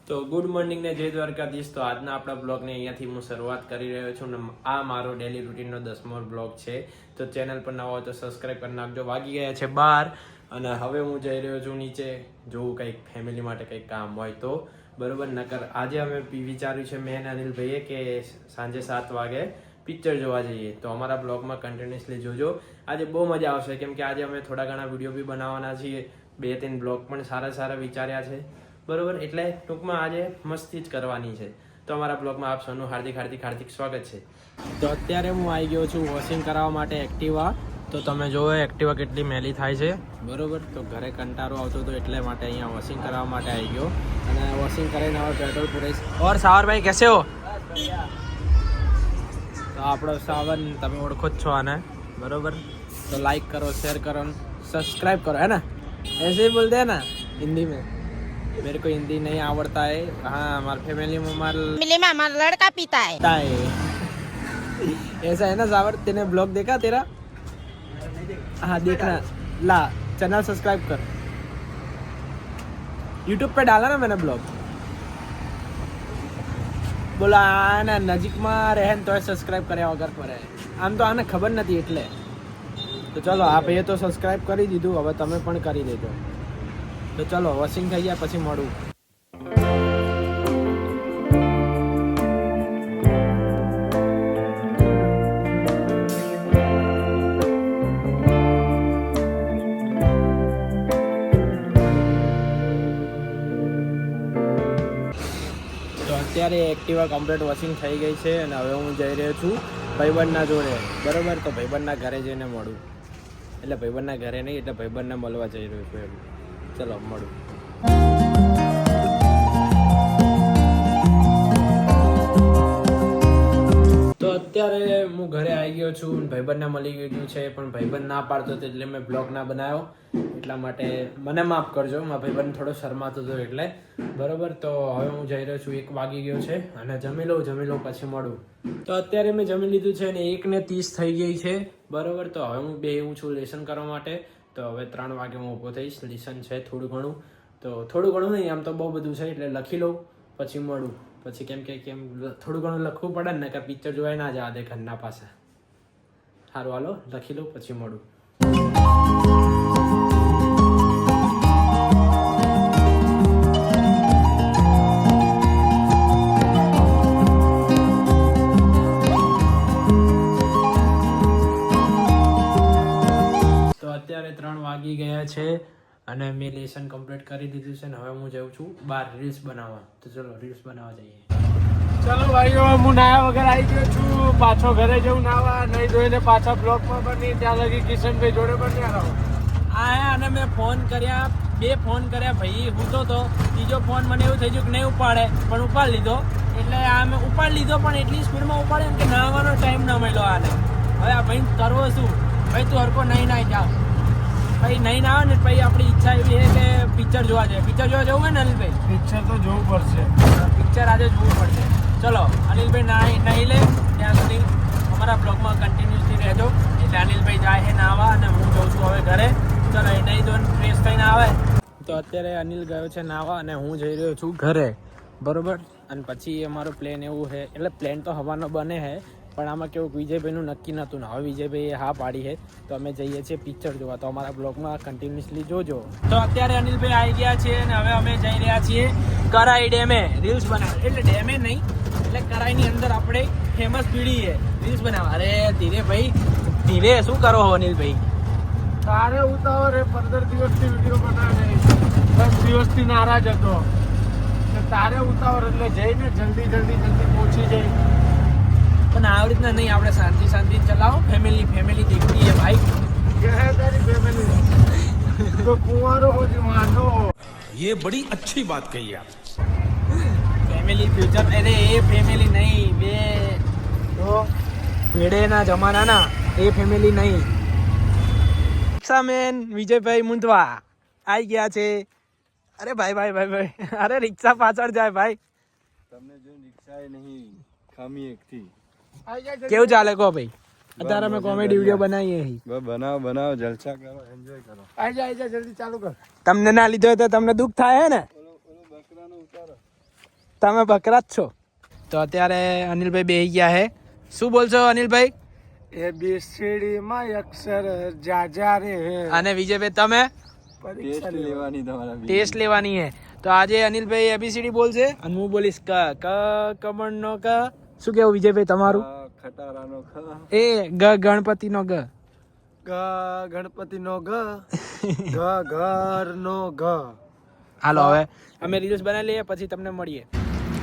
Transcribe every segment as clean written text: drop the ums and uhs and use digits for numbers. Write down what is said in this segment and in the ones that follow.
તો good morning ને જય દ્વારકાધીશ. તો આજના આપણા બ્લોગને અહીંયાથી હું શરૂઆત કરી રહ્યો છું ને આ મારો ડેલી રૂટીનનો 10મો બ્લોગ છે. તો ચેનલ પર નવા હોય તો સબસ્ક્રાઈબ કરી નાખજો. વાગી ગયા છે 12 અને હવે હું જઈ રહ્યો છું નીચે, જોવું કંઈક ફેમિલી માટે કંઈક કામ હોય તો બરોબર. નકર આજે અમે વિચાર્યું છે મેં અને અનિલભાઈએ કે સાંજે 7 વાગે પિક્ચર જોવા જઈએ. તો અમારા બ્લોગમાં કન્ટિન્યુઅસલી જોજો. આજે બહુ મજા આવશે કેમ કે આજે અમે થોડા ઘણા વિડીયો બી બનાવવાના છીએ. 2-3 બ્લોગ પણ સારા વિચાર્યા છે બરોબર. એટલે ટૂંકમાં આજે મસ્તી જ કરવાની છે. તો અમારા બ્લોગમાં આપ સૌનું હાર્દિક સ્વાગત છે. તો અત્યારે હું આવી ગયો છું વોશિંગ કરાવવા માટે એક્ટિવા. તો તમે જોવો એક્ટિવા કેટલી મેલી થાય છે બરોબર. તો ઘરે કંટાળો આવતો હતો એટલે માટે અહીંયા વોશિંગ કરાવવા માટે આવી ગયો અને વોશિંગ કરીને હવે પેટ્રોલ પૂરાઈશ. ઓર સાવરભાઈ કેસે હો? તો આપણો સાવન તમે ઓળખો જ છો આને બરોબર. તો લાઈક કરો, શેર કરો, सब्सक्राइब करो, है ना? ऐसे ही बोलते हैं ना हिंदी में. मेरे को हिंदी नहीं आवड़ता है. हाँ, हमारे फैमिली में हमारा लड़का पीता है. ऐसा है ना सावर. तेने ब्लॉग देखा तेरा? हाँ देखना. ला चैनल सब्सक्राइब कर. यूट्यूब पे डाला ना मैंने ब्लॉग. બોલા આના નજીકમાં રહે ને તોય સબસ્ક્રાઇબ કર્યા વગર કરે. આમ તો આને ખબર નથી એટલે. તો ચલો આ ભાઈએ તો સબસ્ક્રાઇબ કરી દીધું, હવે તમે પણ કરી દેજો. તો ચલો વોશિંગ થઈ જાય પછી મળું. અત્યારે એક્ટિવા કમ્પ્લીટ વોશિંગ થઈ ગઈ છે અને હવે હું જઈ રહ્યો છું ભાઈબંધના જોડે બરોબર. તો ભાઈબંધના ઘરે જઈને મળું. એટલે ભાઈબંધના ઘરે નહીં, એટલે ભાઈબંધને મળવા જઈ રહ્યો છું એમ. ચલો મળું. તો અત્યારે હું ઘરે આવી ગયો છું, ભાઈબંધને મળી ગયું છે પણ ભાઈબંધ ના પાડતો હતો એટલે મેં બ્લોગ ના બનાવ્યો. એટલા માટે મને માફ કરજો, મારા ભાઈબંધ થોડો શરમાતો હતો એટલે બરોબર. તો હવે હું જઈ રહ્યો છું, 1 વાગી ગયો છે અને જમી લઉં પછી મળું. તો અત્યારે મેં જમી લીધું છે અને 1:30 થઈ ગઈ છે બરોબર. તો હવે હું બેહું છું લેસન કરવા માટે. તો હવે 3 વાગે હું ઊભો થઈશ. લેસન છે થોડું ઘણું, તો થોડું ઘણું નહીં, આમ તો બહુ બધું છે એટલે લખી લઉં પછી મળું. પછી કેમ થોડું ઘણું લખવું પડે ને, કે પિક્ચર જોવાય ના જવા દે ઘરના પાસે. સારું હાલો લખી લઉં પછી મળું. અત્યારે 3 વાગી ગયા છે અને મેં લેસન કમ્પ્લીટ કરી દીધું છે ને હવે હું જાઉં છું બહાર રીલ્સ બનાવવા. તો ચલો રીલ્સ બનાવવા જઈએ. ચલો ભાઈઓ, હું નાયા વગર આવી ગયો છું. પાછો ઘરે જવું નાવા, નહીં ધોઈને પાછા બ્લોકમાં બની ત્યાં લગી કિશનભાઈ જોડે બની આવો. આયા અને મેં ફોન કર્યા, 2 ફોન કર્યા ભાઈ. હું તો ત્રીજો ફોન મને એવું થઈ ગયું કે નહીં ઉપાડે, પણ ઉપાડ લીધો. એટલે આ મેં ઉપાડ લીધો પણ એટલી સ્પીડમાં ઉપાડે કે નાવાનો ટાઈમ ન મળ્યો આને. હવે આ ભાઈ કરવો શું? ભાઈ તું હરકો નહીં નાઈ જાવ. ભાઈ નહીં ના આવે ને પછી આપણી ઈચ્છા એવી છે કે પિક્ચર જોવા જાય. પિક્ચર જોવા જવું હોય ને અનિલભાઈ? પિક્ચર તો જોવું પડશે. પિક્ચર આજે જોવું પડશે. ચલો અનિલભાઈ નહીં લે ત્યાં સુધી અમારા બ્લોગમાં કન્ટિન્યુઅસલી રહેજો. એટલે અનિલભાઈ જાય છે નાવા અને હું જઉં છું હવે ઘરે. ચલો એ નહીં તો ફ્રેશ થઈને આવે. તો અત્યારે અનિલ ગયો છે નાવા અને હું જઈ રહ્યો છું ઘરે બરોબર. અને પછી અમારો પ્લેન એવું છે, એટલે પ્લેન તો હવાનો બને છે પણ આમાં કેવું વિજયભાઈનું નક્કી નહોતું ને હવે વિજયભાઈએ હા પાડી છે. તો અમે જઈએ છીએ પિક્ચર જોવા. તો અમારા બ્લોગમાં કન્ટિન્યુઅસલી જોજો. તો અત્યારે અનિલભાઈ આવી ગયા છે અને હવે અમે જઈ રહ્યા છીએ કરાઈ ડેમે રીલ્સ બનાવવા. એટલે ડેમે નહીં, એટલે કરાઈની અંદર આપણે ફેમસ બીડી છે રીલ્સ બનાવવા. અરે ધીરે ભાઈ ધીરે, શું કરો હો અનિલભાઈ? તારે ઉતાવળ રે, 15 દિવસથી વિડીયો બનાવે, 10 દિવસથી નારાજ હતો. તારે ઉતાવળ એટલે જઈને જલ્દી પહોંચી જાય. પણ આવી રીતના નહીં, આપણે શાંતિ ચલાવો. ફેમિલી દેખતી है भाई. क्या है तेरी फैमिली? तो कुंवारो हो जो मानो. ये बड़ी अच्छी बात कही आप. Family future. અરે એ ફેમિલી નહીં, બે તો પેઢેના જમાનાના એ ફેમિલી નહીં. રિક્ષામેન વિજયભાઈ મુંદવા આવી ગયા છે. અરે ભાઈ અરે રિક્ષા પાછળ જાય ભાઈ. તમને જો રિક્ષા નહીં ખામી એકથી. કેવું ચાલે કહો ભાઈ? અત્યારે અમે કોમેડી વિડીયો બનાવીએ છીએ. બનાવો જલસા કરો, એન્જોય કરો. આઈ જા જલ્દી ચાલુ કર. તમને ના લીધો તો તમને દુઃખ થાય હે ને? ઓલો બકરાનો ઉતારો. તમે બકરા જ છો. તો અત્યારે અનિલભાઈ બેહી ગયા હે. શું બોલશો અનિલભાઈ? ABCD માં અક્ષર જાજા રે હે. અને વિજયભાઈ તમે પરીક્ષા ટેસ્ટ લેવાની તમારા ટેસ્ટ લેવાની હે. તો આજે અનિલભાઈ એબીસીડી બોલશે અને હું બોલીશ ક કમળ નો ક. શું કેવું વિજયભાઈ તમારું? ખટારાનો ખ એ ગ ગણપતિ નો ગ. ગ ગણપતિ નો ગ ઘ ઘર નો ઘ. હાલો હવે અમે રીલ્સ બનાવી લઈએ પછી તમને મળીએ.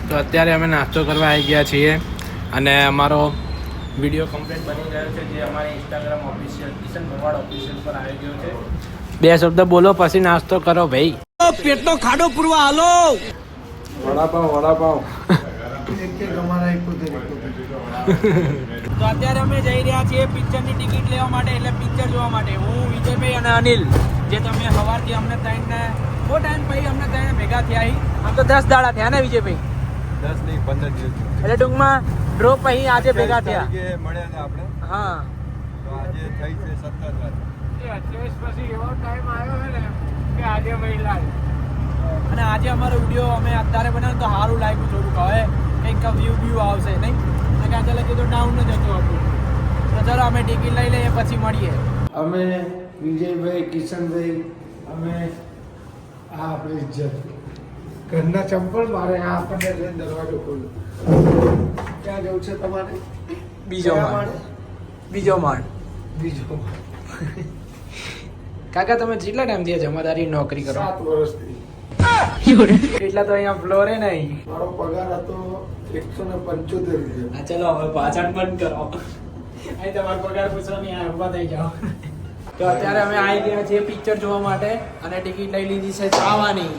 તો અત્યારે અમે નાસ્તો કરવા આવી ગયા છીએ અને અમારો વિડીયો કમ્પ્લીટ બની ગયો છે જે અમારી ઇન્સ્ટાગ્રામ ઓફિશિયલ કિશન ભરવાડ ઓફિશિયલ પર આવી ગયો છે. બે શબ્દ બોલો પછી નાસ્તો કરો ભાઈ. પેટનો ખાડો પૂરવા હાલો. વડાપાવ તો અત્યારે અમે જઈ રહ્યા છીએ પિક્ચરની ટિકિટ લેવા માટે, એટલે પિક્ચર જોવા માટે. હું વિજયભાઈ અને અનિલ, જે તમે સવારથી અમને ત્રણને બહુ ટાઈમ પછી અમને ત્રણે ભેગા થયા. આમ તો 10 દાડા થયા ને વિજયભાઈ? 10 નહીં 15 દિવસ એટલે ટૂંકમાં ડ્રોપ અહીં આજે ભેગા થયા. મળ્યા ને આપણે હા તો આજે થઈ છે 17 તારીખ. 28 પછી એવો ટાઈમ આવ્યો છે ને કે આજે મહિલા અને આજે અમારો વિડીયો અમે અત્યારે બનાવ્યો તો સારું લાગ્યું થોડુંક. હવે કંઈક વ્યૂ આવશે નહીં, અને કાંઈ લગે તો ડાઉન જ હતું આપણું. તો ચાલો અમે ટિકિટ લઈ લઈએ પછી મળીએ. અમે વિજયભાઈ કિશનભાઈ અમે આ આપણી ઇજ્જત ઘરના ચંપલ મારે આ આપણને લઈને દરવાજો ખોલ્યો. ક્યાં જવું છે તમારે? બીજો કયા માળ. બીજો માળ. બીજો કાકા તમે કેટલા ટાઈમથી જમાદારી નોકરી કરો? 7 વર્ષથી. એટલા તો અહીંયા ફ્લોરે નહીં. મારો પગાર હતો 175 રૂપિયા. હા ચલો હવે પાછળ બંધ કરો. અહીં તમારો પગાર પૂછવાની આ ઊભા થઈ જાઓ. તો અત્યારે અમે આવી ગયા છીએ પિક્ચર જોવા માટે અને ટિકિટ લઈ લીધી છે છાવાની.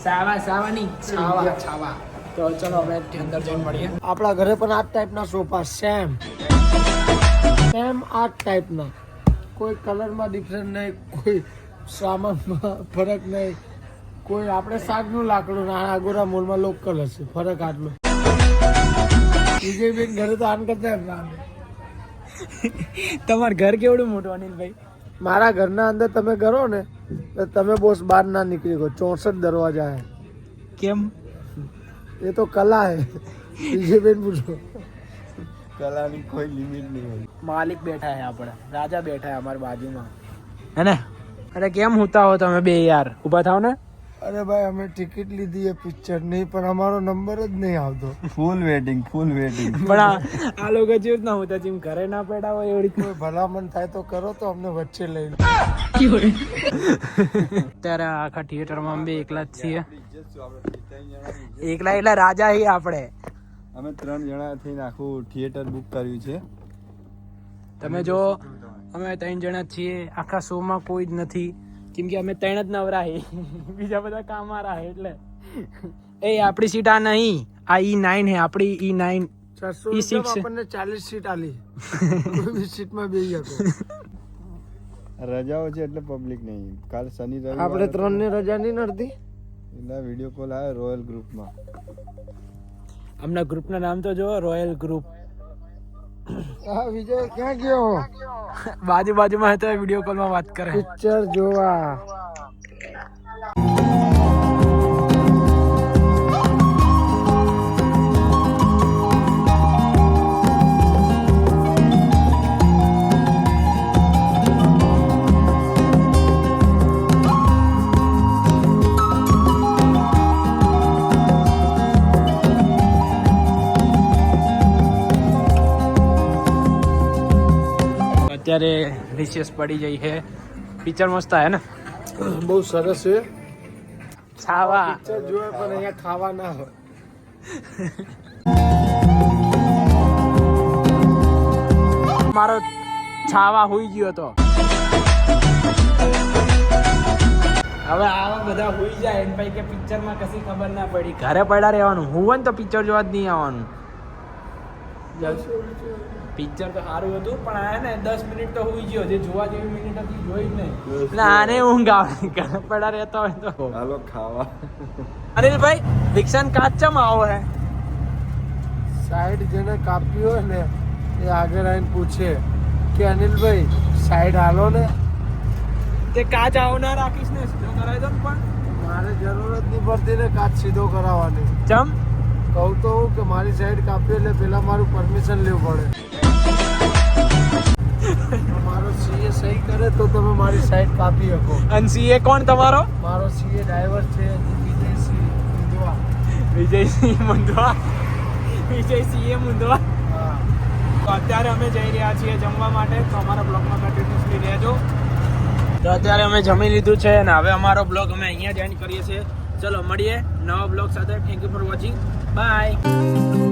છાવા. તો ચલો હવે અંદર જઈને મળીએ. આપણા ઘરે પણ આ ટાઈપના સોફા સેમ આ ટાઈપના, કોઈ કલરમાં ડિફરન્ટ નહીં, કોઈ સામાનમાં ફરક નહીં, કોઈ આપણે શાકનું લાકડું ના આગોરા મોલમાં લોકલ હશે, ફરક આટલો. વિજયભાઈ ઘરે તો આન કરતા તમારું ઘર કેવડું મોટું અનિલભાઈ? મારા ઘરના અંદર તમે કરો ને તો તમે બોસ બહાર ના નીકળી ગયો. 64 દરવાજા હે. કેમ? એ તો કલા હે. વિજયભાઈ પૂછો. કલાની કોઈ લિમિટ નહીં હોય. માલિક બેઠા હે, આપણે રાજા બેઠા હે અમારી બાજુમાં, હે ને? અરે કેમ હોતા હો તમે બે યાર? ઊભા થાવ ને. અરે ભાઈ અમે ટિકિટ લીધી એ પિક્ચર નહીં, પણ અમારો નંબર જ નહીં આવતો. ફૂલ વેટિંગ પણ આ લોકો જેવું જ ના હોતા, જેમ ઘરે ના પડ્યા હોય એવી રીતનું. કોઈ ભલામણ થાય તો કરો તો અમને વચ્ચે લઈ લો. અત્યારે આખા થિયેટરમાં અમે એકલા જ છીએ. એકલા એટલે રાજા હી આપણે. અમે 3 જણા થઈને આખું થિયેટર બુક કર્યું છે. તમે જો અમે 3 જણા છીએ, આખા શોમાં કોઈ જ નથી, કેમ કે અમે 3 જ નવરા હે, બીજા બધા કામારા હે. એટલે એ આપણી સીટ આ નહીં, આ E9 હે આપણી E9. 600 રૂપિયામાં આપણને 40 સીટ આલી. કોઈ બી સીટમાં બેસી શકો. રજાઓ છે એટલે પબ્લિક નહીં. કાલ શનિ રવિ આપણે 3 ની રજા નહીં નડતી. એટલે વિડીયો કોલ આવ્યો રોયલ ગ્રુપમાં. અમના ગ્રુપના નામ તો જો, રોયલ ગ્રુપ. હા વિજય ક્યાં ગયો? બાજુમાં હતો, વિડીયો કોલમાં વાત કરે. પિક્ચર જોવા. અત્યારે રિસેસ પડી જઈ છે. પિક્ચર મસ્ત હે ને? બહુ સરસ છે. છાવા પિક્ચર જોવે પણ અહીંયા ખાવા ના હોય. મારો છાવા હોઈ ગયો હતો. હવે આવા બધા હોઈ જાય એમ ભાઈ કે પિક્ચરમાં કશી ખબર ના પડી. ઘરે પડ્યા રહેવાનું. હું હોય ને તો પિક્ચર જોવા જ નહીં આવવાનું. પિક્ચર તો સારું હતું પણ આ ને 10 મિનિટ તો હોઈ ગયો. જે જોવા જેવી મિનિટ હતી જોઈ જ નહીં. એટલે આને ઊંઘ આવે ઘરે પડ્યા રહેતા હોય તો. હાલો ખાવા. અનિલભાઈ વિક્ષન કાચમ આવો હે. સાઈડ જેને કાપી હોય ને એ આગળ આવીને પૂછે કે અનિલભાઈ સાઈડ હાલો ને. તે કાચ આવો ના રાખીશ ને સીધો કરાવી દો ને. પણ મારે જરૂર જ નહીં પડતી ને કાચ સીધો કરાવવાની. ચમ કહું તો હું કે મારી સાઈડ કાપી એટલે પેલા મારું પરમિશન લેવું પડે. મારો સીએ સહી કરે તો તમે મારી સાઈડ કાપી શકો. અને સીએ કોણ તમારો? મારો સીએ ડ્રાઈવર છે વિજયસિંહ મુંદવા. વિજયસિંહ મુંદવા. વિજયસિંહ મુંદવા. હા. તો અત્યારે અમે જઈ રહ્યા છીએ જમવા માટે, તો અમારા બ્લોગમાં કન્ટિન્યુઅસલી રહેજો. તો અત્યારે અમે જમી લીધું છે અને હવે અમારો બ્લોગ અમે અહીંયા જ એન્ડ કરીએ છીએ. ચલો મળીએ નવા બ્લોગ સાથે. Thank you for watching. By.